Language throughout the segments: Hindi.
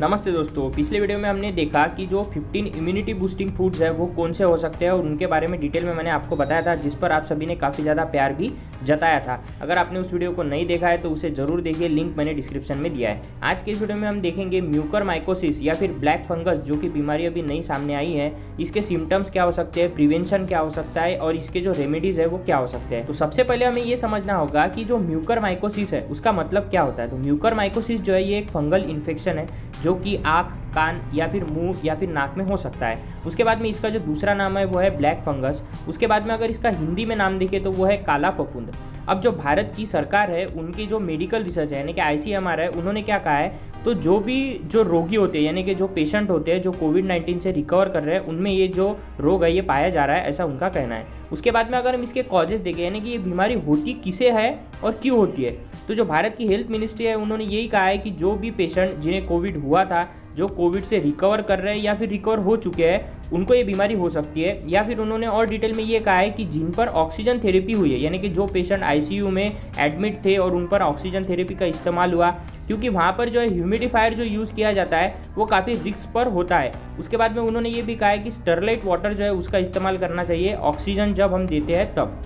नमस्ते दोस्तों, पिछले वीडियो में हमने देखा कि जो 15 इम्यूनिटी बूस्टिंग फूड्स है वो कौन से हो सकते हैं और उनके बारे में डिटेल में मैंने आपको बताया था, जिस पर आप सभी ने काफ़ी ज़्यादा प्यार भी जताया था। अगर आपने उस वीडियो को नहीं देखा है तो उसे ज़रूर देखिए, लिंक मैंने डिस्क्रिप्शन में दिया है। आज के इस वीडियो में हम देखेंगे म्यूकरमाइकोसिस या फिर ब्लैक फंगस, जो कि बीमारी अभी नई सामने आई है। इसके सिम्टम्स क्या हो सकते हैं, प्रिवेंशन क्या हो सकता है और इसके जो रेमेडीज़ है वो क्या हो सकते हैं। तो सबसे पहले हमें ये समझना होगा कि जो म्यूकरमाइकोसिस है उसका मतलब क्या होता है। तो म्यूकरमाइकोसिस जो है ये एक फंगल इन्फेक्शन है जो कि आँख, कान या फिर मुंह या फिर नाक में हो सकता है। उसके बाद में इसका जो दूसरा नाम है वो है ब्लैक फंगस। उसके बाद में अगर इसका हिंदी में नाम देखें तो वो है काला फफूंद। अब जो भारत की सरकार है उनकी जो मेडिकल रिसर्च है यानी कि ICMR है, उन्होंने क्या कहा है, तो जो रोगी होते हैं यानी कि जो पेशेंट होते हैं जो कोविड-19 से रिकवर कर रहे हैं उनमें ये जो रोग है ये पाया जा रहा है, ऐसा उनका कहना है। उसके बाद में अगर हम इसके कॉजेज देखें यानी कि ये बीमारी होती किसे है और क्यों होती है, तो जो भारत की हेल्थ मिनिस्ट्री है उन्होंने यही कहा है कि जो भी पेशेंट जिन्हें कोविड हुआ था, जो कोविड से रिकवर कर रहे हैं या फिर रिकवर हो चुके हैं, उनको ये बीमारी हो सकती है। या फिर उन्होंने और डिटेल में ये कहा है कि जिन पर ऑक्सीजन थेरेपी हुई है यानी कि जो पेशेंट ICU में एडमिट थे और उन पर ऑक्सीजन थेरेपी का इस्तेमाल हुआ, क्योंकि वहाँ पर जो है ह्यूमिडिफायर जो यूज़ किया जाता है वो काफ़ी रिस्क पर होता है। उसके बाद में उन्होंने ये भी कहा है कि स्टरलाइट वाटर जो है उसका इस्तेमाल करना चाहिए ऑक्सीजन जब हम देते हैं तब।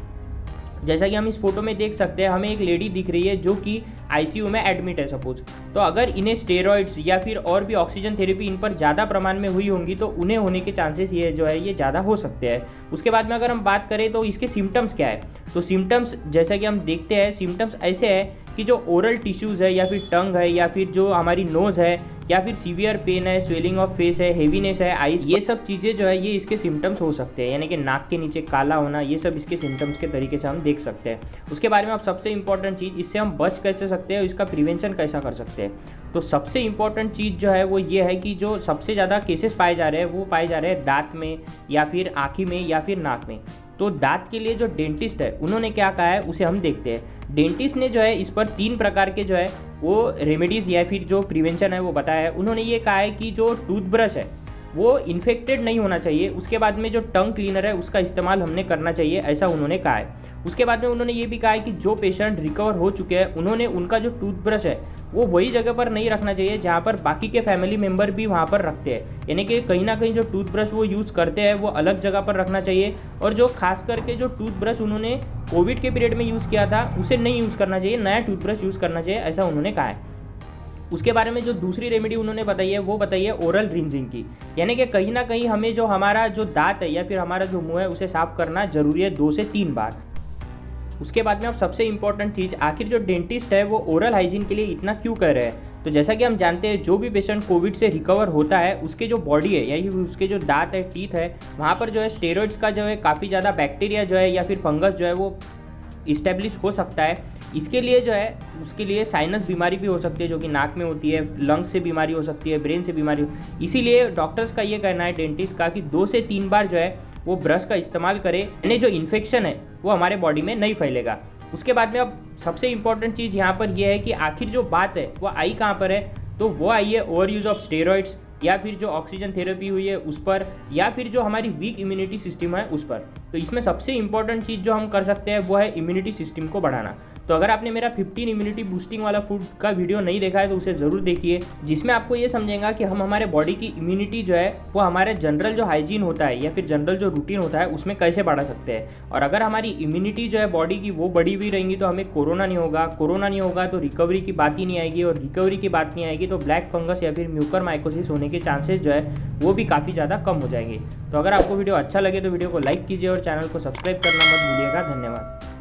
जैसा कि हम इस फोटो में देख सकते हैं, हमें एक लेडी दिख रही है जो कि ICU में एडमिट है सपोज। तो अगर इन्हें स्टेरॉइड्स या फिर और भी ऑक्सीजन थेरेपी इन पर ज़्यादा प्रमाण में हुई होंगी तो उन्हें होने के चांसेस ये जो है ये ज़्यादा हो सकते हैं। उसके बाद में अगर हम बात करें तो इसके सिम्टम्स क्या है, तो सिम्टम्स जैसा कि हम देखते हैं, सिम्टम्स ऐसे है कि जो ओरल टिश्यूज़ है या फिर टंग है या फिर जो हमारी नोज़ है या फिर सीवियर पेन है, स्वेलिंग ऑफ फेस है, हेवीनेस है, आइज, ये सब चीज़ें जो है ये इसके सिम्टम्स हो सकते हैं। यानी कि नाक के नीचे काला होना, ये सब इसके सिम्टम्स के तरीके से हम देख सकते हैं। उसके बारे में अब सबसे इंपॉर्टेंट चीज़, इससे हम बच कैसे सकते हैं और इसका प्रिवेंशन कैसा कर सकते हैं। तो सबसे इंपॉर्टेंट चीज़ जो है वो ये है कि जो सबसे ज़्यादा केसेस पाए जा रहे हैं वो पाए जा रहे हैं दांत में या फिर आँखी में या फिर नाक में। तो दांत के लिए जो डेंटिस्ट है उन्होंने क्या कहा है उसे हम देखते हैं। डेंटिस्ट ने जो है इस पर 3 प्रकार के जो है वो रेमेडीज़ या फिर जो प्रिवेंशन है वो बताया है। उन्होंने ये कहा है कि जो टूथब्रश है वो इन्फेक्टेड नहीं होना चाहिए। उसके बाद में जो टंग क्लीनर है उसका इस्तेमाल हमने करना चाहिए, ऐसा उन्होंने कहा है। उसके बाद में उन्होंने ये भी कहा है कि जो पेशेंट रिकवर हो चुके हैं उन्होंने उनका जो टूथब्रश है वो वही जगह पर नहीं रखना चाहिए जहाँ पर बाकी के फैमिली मेम्बर भी वहाँ पर रखते हैं। यानी कि कहीं ना कहीं जो टूथब्रश वो यूज़ करते हैं वो अलग जगह पर रखना चाहिए। और जो खास करके जो टूथब्रश उन्होंने कोविड के पीरियड में यूज़ किया था उसे नहीं यूज़ करना चाहिए, नया टूथब्रश यूज़ करना चाहिए, ऐसा उन्होंने कहा है। उसके बारे में जो दूसरी रेमेडी उन्होंने बताई है वो बताई है ओरल रिंजिंग की। यानी कि कहीं ना कहीं हमें जो हमारा जो दांत है या फिर हमारा जो मुंह है उसे साफ करना जरूरी है 2 से 3 बार। उसके बाद में अब सबसे इंपॉर्टेंट चीज़, आखिर जो डेंटिस्ट है वो ओरल हाइजीन के लिए इतना क्यों कह रहे हैं। तो जैसा कि हम जानते हैं जो भी पेशेंट कोविड से रिकवर होता है उसके जो बॉडी है यानी उसके जो दांत है, टीथ है, वहाँ पर जो है स्टेरॉइड्स का जो है काफ़ी ज़्यादा बैक्टीरिया जो है या फिर फंगस जो है वो इस्टेब्लिश हो सकता है। इसके लिए जो है उसके लिए साइनस बीमारी भी हो सकती है जो कि नाक में होती है, लंग्स से बीमारी हो सकती है, ब्रेन से बीमारी इसीलिए डॉक्टर्स का ये कहना है, डेंटिस्ट का, कि 2 से 3 बार जो है वो ब्रश का इस्तेमाल करें, यानी जो इन्फेक्शन है वो हमारे बॉडी में नहीं फैलेगा। उसके बाद में अब सबसे इंपॉर्टेंट चीज़ यहाँ पर यह है कि आखिर जो बात है वो आई कहाँ पर है, तो वो आई है ओवर यूज़ ऑफ स्टेरॉइड्स या फिर जो ऑक्सीजन थेरेपी हुई है उस पर, या फिर जो हमारी वीक इम्यूनिटी सिस्टम है उस पर। तो इसमें सबसे इंपॉर्टेंट चीज़ जो हम कर सकते हैं वो है इम्यूनिटी सिस्टम को बढ़ाना। तो अगर आपने मेरा 15 इम्यूनिटी बूस्टिंग वाला फूड का वीडियो नहीं देखा है तो उसे ज़रूर देखिए, जिसमें आपको ये समझेगा कि हम हमारे बॉडी की इम्यूनिटी जो है वो हमारे जनरल जो हाइजीन होता है या फिर जनरल जो रूटीन होता है उसमें कैसे बढ़ा सकते हैं। और अगर हमारी इम्यूनिटी जो है बॉडी की वो बढ़ी हुई रहेंगी तो हमें कोरोना नहीं होगा, कोरोना नहीं होगा तो रिकवरी की बात ही नहीं आएगी, और रिकवरी की बात नहीं आएगी तो ब्लैक फंगस या फिर म्यूकरमाइकोसिस होने के चांसेस जो है वो भी काफ़ी ज़्यादा कम हो जाएंगे। तो अगर आपको वीडियो अच्छा लगे तो वीडियो को लाइक कीजिए और चैनल को सब्सक्राइब करना मत भूलिएगा। धन्यवाद।